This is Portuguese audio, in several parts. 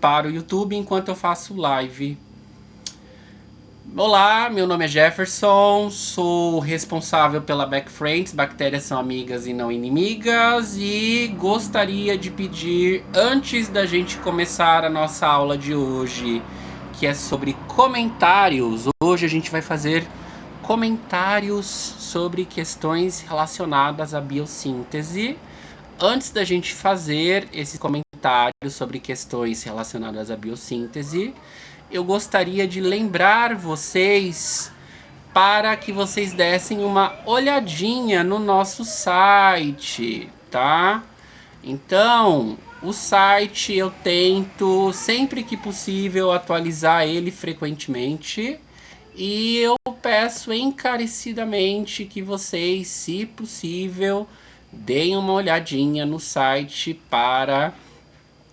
para o YouTube enquanto eu faço live. Olá, meu nome é Jefferson, sou responsável pela Backfriends, Bactérias São Amigas e Não Inimigas, e gostaria de pedir, antes da gente começar a nossa aula de hoje, que é sobre comentários, hoje a gente vai fazer comentários sobre questões relacionadas à biossíntese. Antes da gente fazer esses comentários sobre questões relacionadas à biossíntese, eu gostaria de lembrar vocês para que vocês dessem uma olhadinha no nosso site, tá? Então, o site eu tento sempre que possível atualizar ele frequentemente e eu peço encarecidamente que vocês, se possível, deem uma olhadinha no site para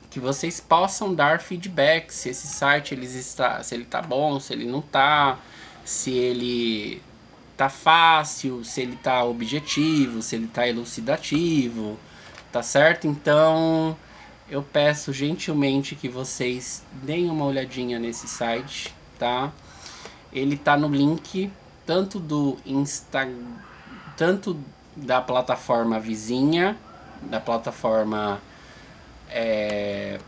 que vocês possam dar feedback se esse site se ele tá bom, se ele não tá, se ele tá fácil, se ele tá objetivo, se ele tá elucidativo, tá certo? Então eu peço gentilmente que vocês deem uma olhadinha nesse site, tá? Ele tá no link tanto do tanto da plataforma vizinha, da plataforma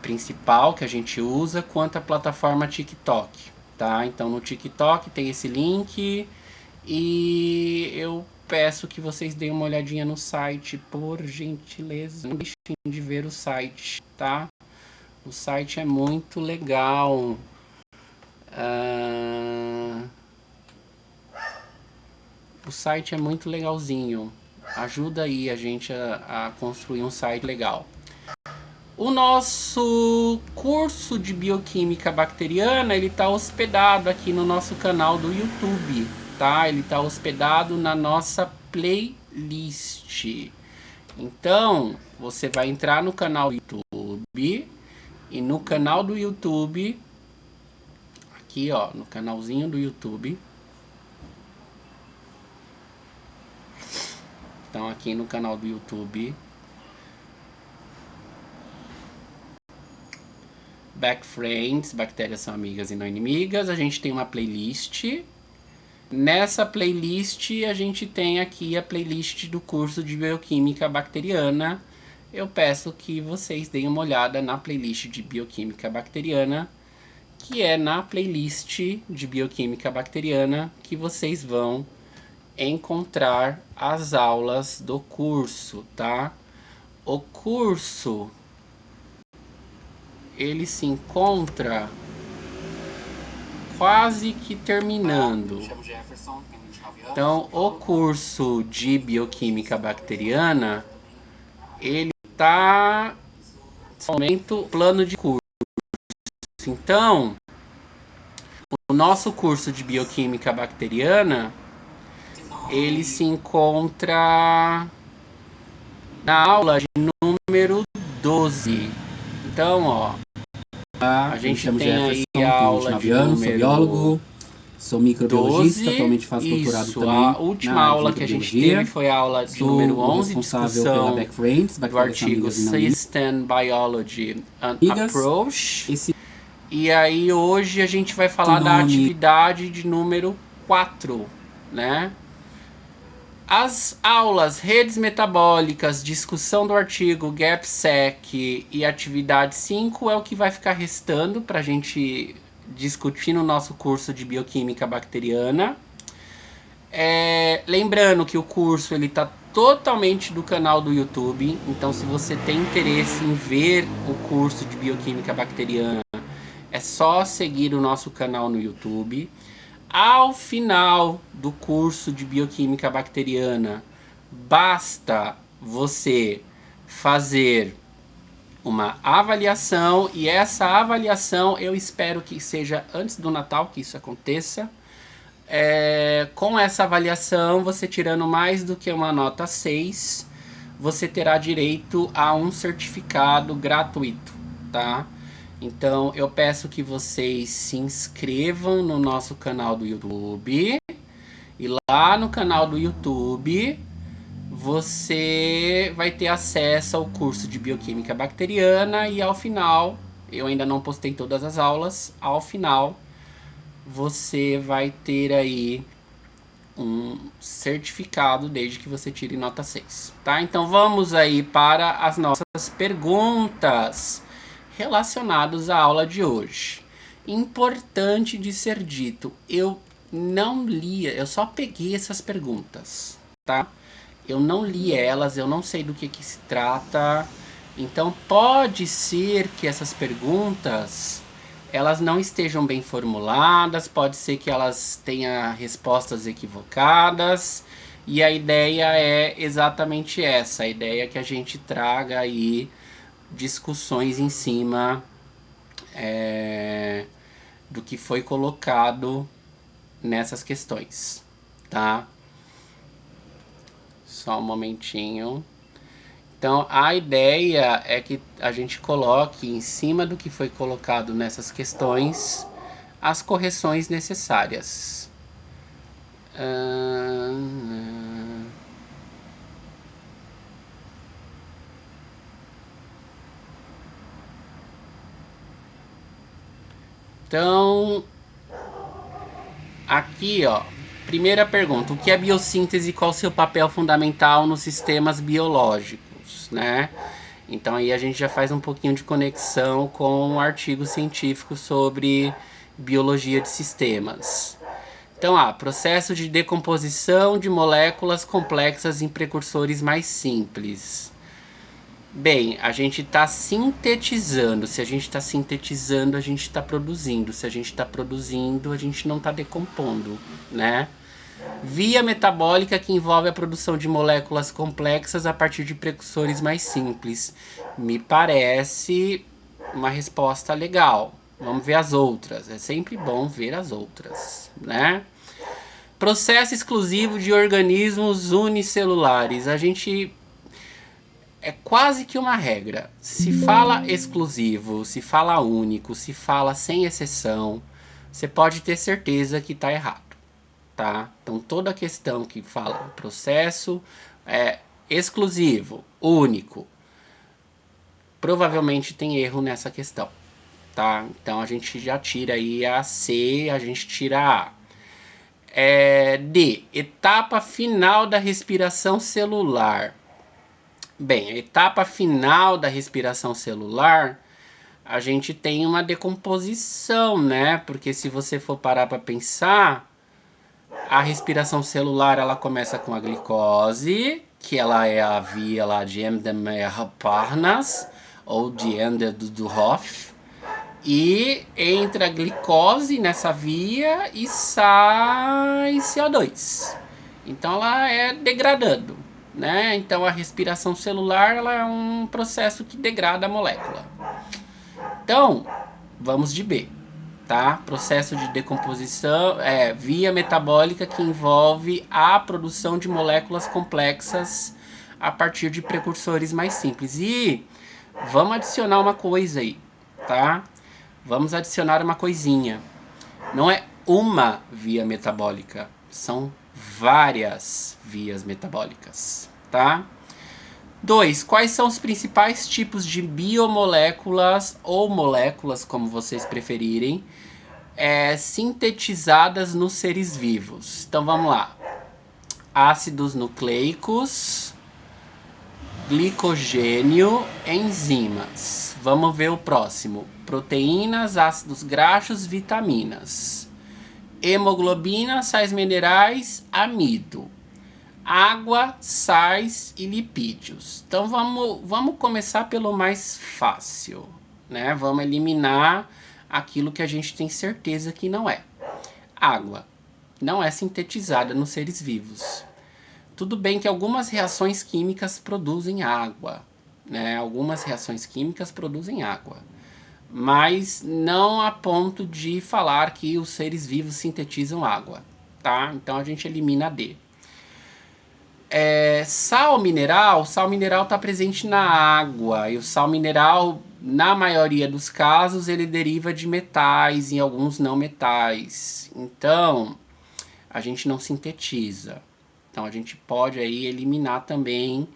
principal que a gente usa, quanto a plataforma TikTok, tá? Então no TikTok tem esse link e eu peço que vocês deem uma olhadinha no site, por gentileza, não deixem de ver o site, tá? O site é muito legal. O site é muito legalzinho. Ajuda aí a gente a construir um site legal. O nosso curso de bioquímica bacteriana, ele está hospedado aqui no nosso canal do YouTube, tá? Ele está hospedado na nossa playlist. Então, você vai entrar no canal do YouTube e no canal do YouTube, aqui ó, no canalzinho do YouTube. Então, aqui no canal do YouTube, Backfriends, Bactérias São Amigas e Não Inimigas, a gente tem uma playlist. Nessa playlist a gente tem aqui a playlist do curso de Bioquímica Bacteriana. Eu peço que vocês deem uma olhada na playlist de Bioquímica Bacteriana, que é na playlist de Bioquímica Bacteriana que vocês vão encontrar as aulas do curso, tá? O curso ele se encontra quase que terminando. Então, o curso de bioquímica bacteriana, ele está somente plano de curso. Então, o nosso curso de bioquímica bacteriana, ele se encontra na aula de número 12. Então, ó, a gente tem aí a aula de número, sou biólogo, sou microbiologista, 12, atualmente faço doutorado também. A última aula que a gente teve foi a aula de número 11, discussão do artigo System Biology and Approach. E aí hoje a gente vai falar da atividade de número 4, né? As aulas redes metabólicas, discussão do artigo GAPSEC e atividade 5 é o que vai ficar restando para a gente discutir no nosso curso de bioquímica bacteriana. Lembrando que o curso ele está totalmente do canal do YouTube, então se você tem interesse em ver o curso de bioquímica bacteriana, é só seguir o nosso canal no YouTube. Ao final do curso de bioquímica bacteriana, basta você fazer uma avaliação, e essa avaliação eu espero que seja antes do Natal que isso aconteça. Com essa avaliação, você tirando mais do que uma nota 6, você terá direito a um certificado gratuito, tá? Então eu peço que vocês se inscrevam no nosso canal do YouTube. E lá no canal do YouTube você vai ter acesso ao curso de bioquímica bacteriana e ao final Eu ainda não postei todas as aulas. Ao final, você vai ter aí um certificado desde que você tire nota 6, tá? Então vamos aí para as nossas perguntas relacionadas à aula de hoje. Importante de ser dito, eu não li, eu só peguei essas perguntas, tá? Eu não li elas, eu não sei do que se trata. Então pode ser que essas perguntas elas não estejam bem formuladas, pode ser que elas tenham respostas equivocadas, e a ideia é exatamente essa, a ideia é que a gente traga aí discussões em cima do que foi colocado nessas questões, tá? Só um momentinho. Então a ideia é que a gente coloque em cima do que foi colocado nessas questões as correções necessárias. Então, aqui ó, primeira pergunta, o que é biossíntese e qual o seu papel fundamental nos sistemas biológicos, né? Então aí a gente já faz um pouquinho de conexão com um artigo científico sobre biologia de sistemas. Então, processo de decomposição de moléculas complexas em precursores mais simples. Bem, a gente está sintetizando. Se a gente está sintetizando, a gente está produzindo. Se a gente está produzindo, a gente não está decompondo, né? Via metabólica que envolve a produção de moléculas complexas a partir de precursores mais simples. Me parece uma resposta legal. Vamos ver as outras. É sempre bom ver as outras, né? Processo exclusivo de organismos unicelulares. A gente... é quase que uma regra. Se fala exclusivo, se fala único, se fala sem exceção, você pode ter certeza que está errado, tá? Então toda questão que fala processo é exclusivo, único, provavelmente tem erro nessa questão, tá? Então a gente já tira aí a C, a gente tira a A. D, etapa final da respiração celular. Bem, a etapa final da respiração celular, a gente tem uma decomposição, né? Porque se você for parar para pensar, a respiração celular ela começa com a glicose, que ela é a via lá de Embden-Meyers-Parnas, ou de Ender-Dudhoff, e entra a glicose nessa via e sai CO2. Então ela é degradando, né? Então a respiração celular ela é um processo que degrada a molécula. Então, vamos de B, tá? Processo de decomposição via metabólica que envolve a produção de moléculas complexas a partir de precursores mais simples. E vamos adicionar uma coisa aí, tá? Vamos adicionar uma coisinha. Não é uma via metabólica, são várias vias metabólicas, tá? 2. Quais são os principais tipos de biomoléculas ou moléculas, como vocês preferirem, sintetizadas nos seres vivos? Então vamos lá. Ácidos nucleicos, glicogênio, enzimas. Vamos ver o próximo. Proteínas, ácidos graxos, vitaminas. Hemoglobina, sais minerais, amido. Água, sais e lipídios. Então vamos começar pelo mais fácil, né? Vamos eliminar aquilo que a gente tem certeza que não é. Água não é sintetizada nos seres vivos. Tudo bem que algumas reações químicas produzem água, né? Algumas reações químicas produzem água, mas não a ponto de falar que os seres vivos sintetizam água, tá? Então a gente elimina a D. Sal mineral está presente na água, e o sal mineral, na maioria dos casos, ele deriva de metais, em alguns não metais. Então, a gente não sintetiza. Então, a gente pode aí eliminar também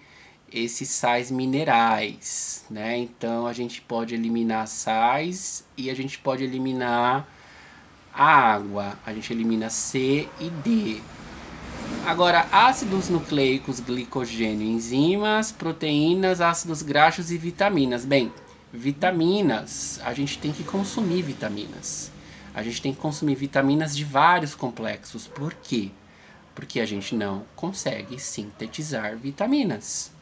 esses sais minerais, né? Então a gente pode eliminar sais e a gente pode eliminar a água. A gente elimina C e D. Agora, ácidos nucleicos, glicogênio, enzimas, proteínas, ácidos graxos e vitaminas. Bem, vitaminas, a gente tem que consumir vitaminas. A gente tem que consumir vitaminas de vários complexos. Por quê? Porque a gente não consegue sintetizar vitaminas.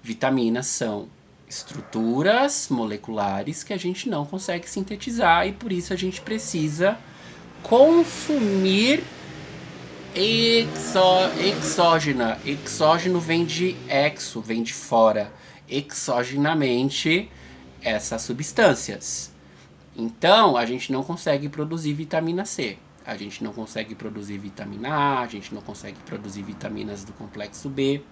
Vitaminas são estruturas moleculares que a gente não consegue sintetizar e por isso a gente precisa consumir exógena. Exógeno vem de exo, vem de fora. Exogenamente essas substâncias. Então a gente não consegue produzir vitamina C. A gente não consegue produzir vitamina A, a gente não consegue produzir vitaminas do complexo B.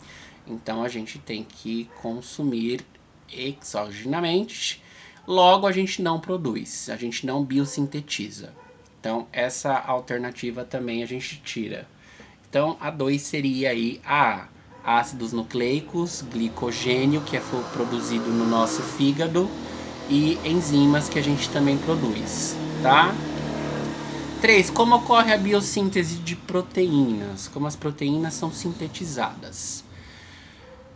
Então a gente tem que consumir exogenamente. Logo a gente não produz, a gente não biossintetiza. Então essa alternativa também a gente tira. Então a 2 seria aí A, ácidos nucleicos, glicogênio que é produzido no nosso fígado e enzimas que a gente também produz, tá? 3. Como ocorre a biossíntese de proteínas? Como as proteínas são sintetizadas?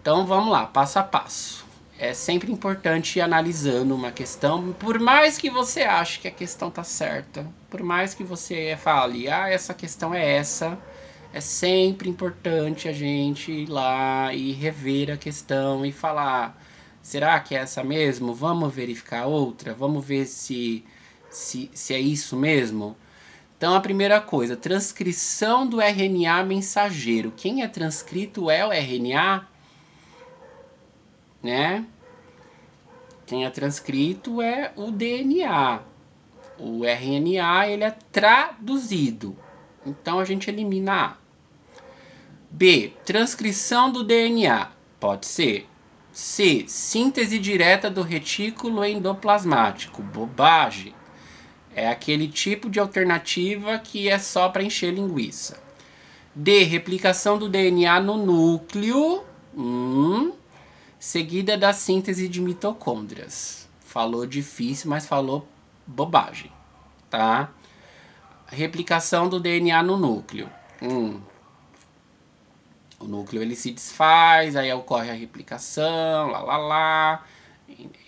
Então vamos lá, passo a passo. É sempre importante ir analisando uma questão, por mais que você ache que a questão tá certa, por mais que você fale, essa questão é essa, é sempre importante a gente ir lá e rever a questão e falar, será que é essa mesmo? Vamos verificar outra? Vamos ver se é isso mesmo? Então a primeira coisa, transcrição do RNA mensageiro. Quem é transcrito é o RNA, né? Quem é transcrito é o DNA. O RNA ele é traduzido. Então a gente elimina A. B. Transcrição do DNA. Pode ser. C. Síntese direta do retículo endoplasmático. Bobagem. É aquele tipo de alternativa que é só para encher linguiça. D. Replicação do DNA no núcleo. Seguida da síntese de mitocôndrias. Falou difícil, mas falou bobagem, tá? Replicação do DNA no núcleo. O núcleo ele se desfaz, aí ocorre a replicação,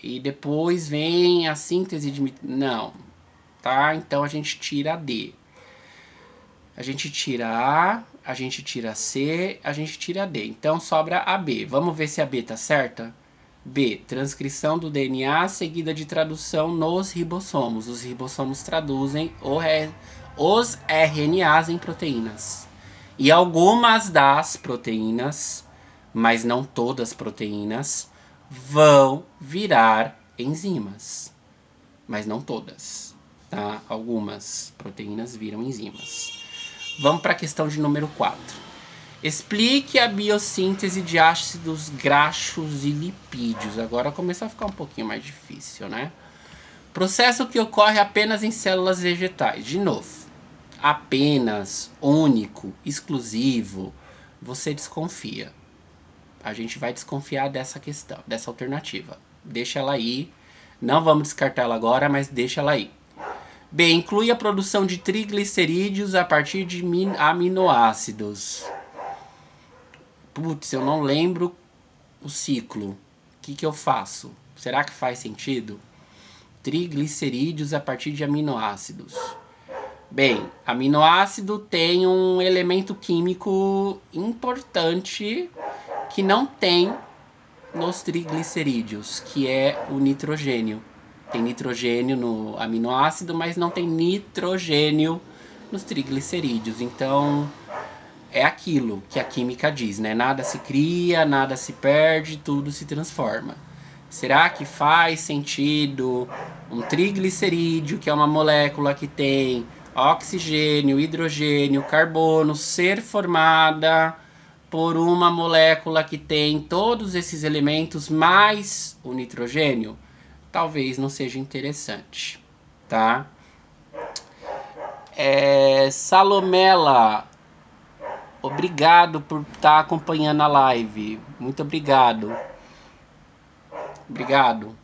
e depois vem a síntese de não, tá? Então a gente tira a D. A gente tira A, a gente tira C, a gente tira D. Então sobra a B. Vamos ver se a B tá certa? B. Transcrição do DNA seguida de tradução nos ribossomos. Os ribossomos traduzem os RNAs em proteínas. E algumas das proteínas, mas não todas as proteínas, vão virar enzimas. Mas não todas, tá? Algumas proteínas viram enzimas. Vamos para a questão de número 4. Explique a biossíntese de ácidos graxos e lipídios. Agora começa a ficar um pouquinho mais difícil, né? Processo que ocorre apenas em células vegetais. De novo, apenas, único, exclusivo, você desconfia. A gente vai desconfiar dessa questão, dessa alternativa. Deixa ela aí. Não vamos descartar ela agora, mas deixa ela aí. B. Inclui a produção de triglicerídeos a partir de aminoácidos. Putz, eu não lembro o ciclo. O que eu faço? Será que faz sentido? Triglicerídeos a partir de aminoácidos. Bem, aminoácido tem um elemento químico importante que não tem nos triglicerídeos, que é o nitrogênio. Tem nitrogênio no aminoácido, mas não tem nitrogênio nos triglicerídeos. Então, é aquilo que a química diz, né? Nada se cria, nada se perde, tudo se transforma. Será que faz sentido um triglicerídeo, que é uma molécula que tem oxigênio, hidrogênio, carbono, ser formada por uma molécula que tem todos esses elementos mais o nitrogênio? Talvez não seja interessante, tá? Salomela, obrigado por estar acompanhando a live. Muito obrigado. Obrigado.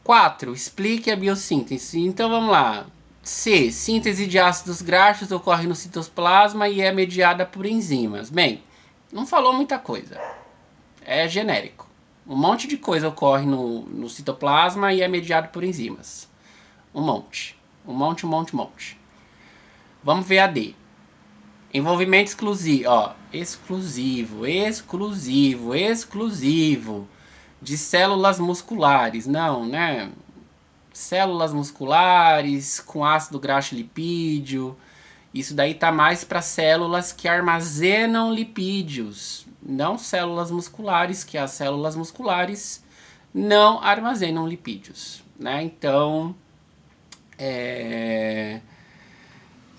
4. Explique a biossíntese. Então vamos lá. C. Síntese de ácidos graxos ocorre no citoplasma e é mediada por enzimas. Bem, não falou muita coisa. É genérico. Um monte de coisa ocorre no citoplasma e é mediado por enzimas. Um monte. Um monte. Vamos ver a D. Envolvimento exclusivo. Ó, exclusivo de células musculares. Não, né? Células musculares com ácido graxo lipídio. Isso daí tá mais para células que armazenam lipídios, não células musculares, que as células musculares não armazenam lipídios, né? Então,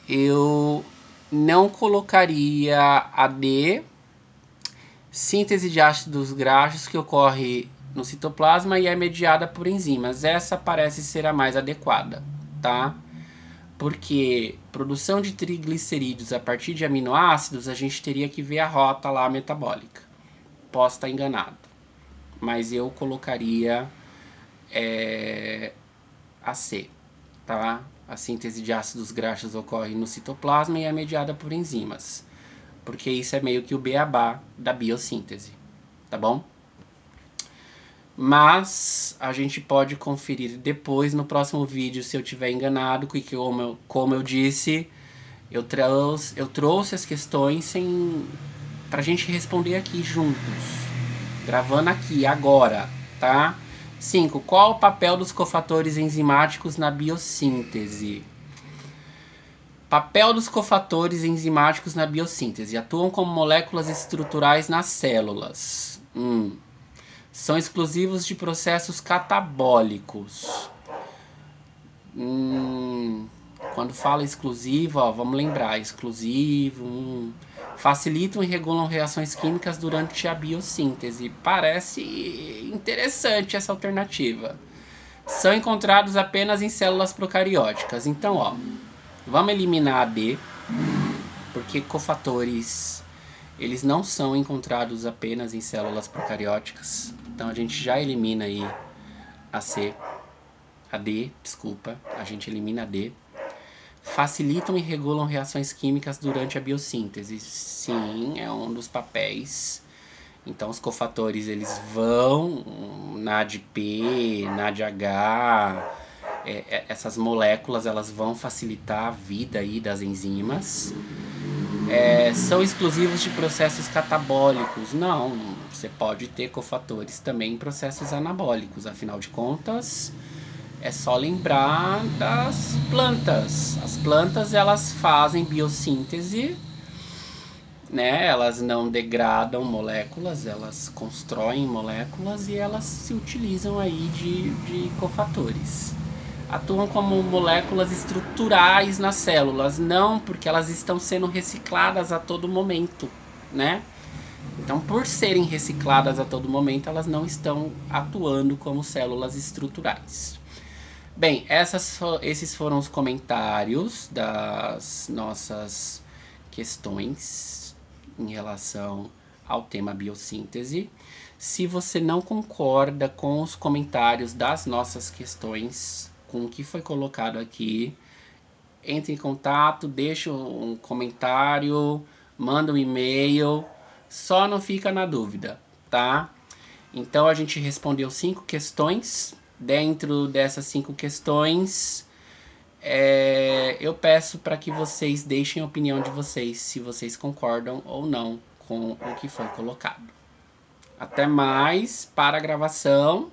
eu não colocaria a D, síntese de ácidos graxos que ocorre no citoplasma e é mediada por enzimas. Essa parece ser a mais adequada, tá? Porque produção de triglicerídeos a partir de aminoácidos, a gente teria que ver a rota lá metabólica. Posso estar enganado. Mas eu colocaria a C, tá? A síntese de ácidos graxos ocorre no citoplasma e é mediada por enzimas. Porque isso é meio que o beabá da biossíntese, tá bom? Mas a gente pode conferir depois no próximo vídeo se eu tiver enganado, porque como eu disse, eu trouxe as questões pra gente responder aqui juntos, gravando aqui agora, tá? 5. Qual o papel dos cofatores enzimáticos na biossíntese? Papel dos cofatores enzimáticos na biossíntese. Atuam como moléculas estruturais nas células. São exclusivos de processos catabólicos. Quando fala exclusivo, ó, vamos lembrar, exclusivo. Facilitam e regulam reações químicas durante a biossíntese. Parece interessante essa alternativa. São encontrados apenas em células procarióticas. Então, ó, vamos eliminar a D, porque cofatores, eles não são encontrados apenas em células procarióticas. Então a gente já elimina aí a C, a D, desculpa, a gente elimina a D. Facilitam e regulam reações químicas durante a biossíntese. Sim, é um dos papéis. Então os cofatores, eles vão na ADP, na ADH, essas moléculas, elas vão facilitar a vida aí das enzimas. São exclusivos de processos catabólicos? Não, você pode ter cofatores também em processos anabólicos, afinal de contas, é só lembrar das plantas. As plantas, elas fazem biossíntese, né? Elas não degradam moléculas, elas constroem moléculas e elas se utilizam aí de cofatores. Atuam como moléculas estruturais nas células, não porque elas estão sendo recicladas a todo momento, né? Então, por serem recicladas a todo momento, elas não estão atuando como células estruturais. Bem, esses foram os comentários das nossas questões em relação ao tema biossíntese. Se você não concorda com os comentários das nossas questões, com o que foi colocado aqui, entre em contato, deixa um comentário, manda um e-mail, só não fica na dúvida, tá? Então a gente respondeu 5 questões. Dentro dessas 5 questões, eu peço para que vocês deixem a opinião de vocês, se vocês concordam ou não com o que foi colocado. Até mais para a gravação.